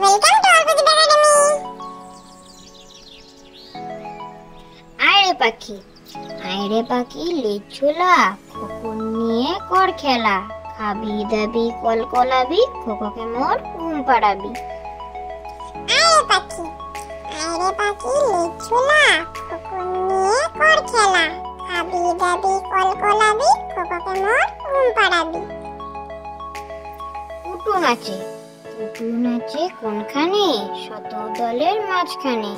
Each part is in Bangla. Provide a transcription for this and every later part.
Welcome to অল্পদীপ academy. আয়রে পাখি লেচুলা, খোকন নিয়ে কর খেলা, খাবি দাবি কলকলাবি, খোককে মোর ঘুম পাড়াবি। আয়রে পাখি লেচুলা, খোকন নিয়ে কর খেলা, খাবি দাবি কলকলাবি, খোককে মোর ঘুম পাড়াবি। পুটু নাচে কোনখানে? শত দলের মাঝখানে,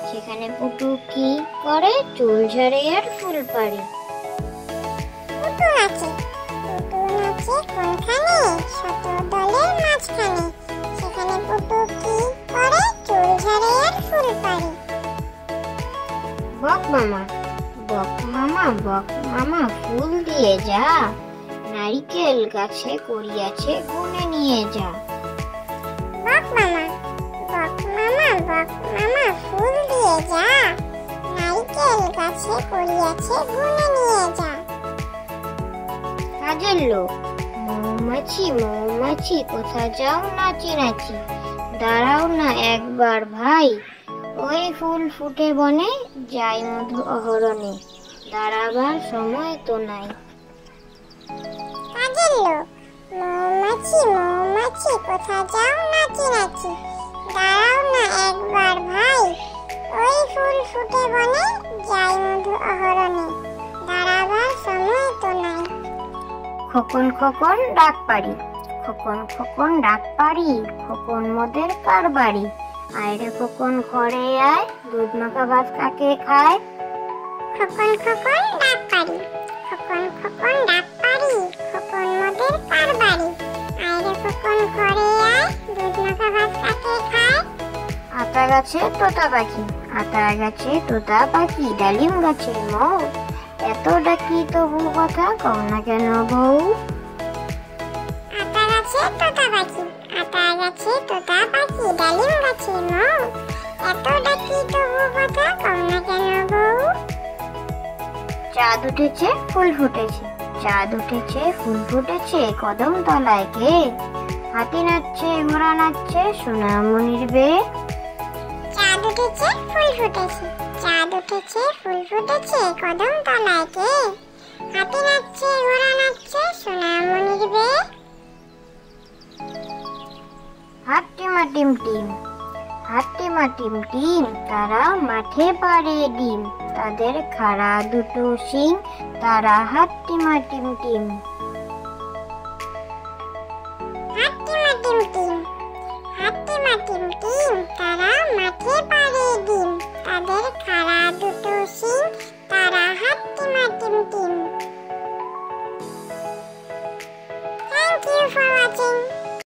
সেখানে পুটু কি করে? চুল ঝাড়ে আর ফুল পাড়ে। পুটু নাচে কোনখানে? শত দলের মাঝখানে, সেখানে পুটু কি করে? চুল ঝাড়ে আর ফুল পাড়ে। বক মামা ফুল দিয়ে যা, নারিকেল গাছে করিয়াছে গুনে নিয়ে যা। বক মামা ফুল দিয়ে যা, নারিকেল গাছে করিয়াছে গুনে নিয়ে যা। কাজের লোক মৌমাছি কোথা যাও নাচি, দাঁড়াও না একবার ভাই, ওই ফুল ফুটে বনে, যাই মধু অহরণে, দাঁড়াবার সময় তো নাই। কাজের লোক মৌমাছি কোথা যাও নাচি, দাঁড়াও না একবার ভাই, ওই ফুল ফুটে বনে, যাই মধু অহরণে, দাঁড়াবার সময় তো নাই। খোকন ডাক পারি, খোকন মোদের কারবারি, আয়রে খোকন ঘরে আয়, দুধ মাখা ভাত কাকে খায়। খোকন ডাক পারি, খোকন মোদের কারবারি, আয়রে খোকন ঘরে আয়, দুধ মাখা ভাত কাকে খায়। আতা গাছে তোতা পাখি, ডালিম গাছে মৌ, এত ডাকি তবু কথা কও না কেন বউ। আতা গাছে তোতা পাখি, ডালিম গাছে মৌ, এত ডাকি তবু কথা কও না কেন বউ। চাঁদ উঠেছে ফুল ফুটেছে, কদম তলায় কে? হাতি নাচছে ঘোড়া নাচছে, সোনামণির বে। চাঁদ উঠেছে ফুল ফুটেছে, কদম তলায় কে? হাতি নাচছে ঘোড়া নাচছে, সোনামণির বে। হাট্টিমা টিম, তারা মাঠে পাড়ে ডিম, তাদের খাড়া দুটো শিং, তারা হাট্টিমা টিম। হাট্টিমা টিম, তারা মাঠে পাড়ে ডিম, তাদের খাড়া দুটো শিং, তারা হাট্টিমা team. Thank you for watching.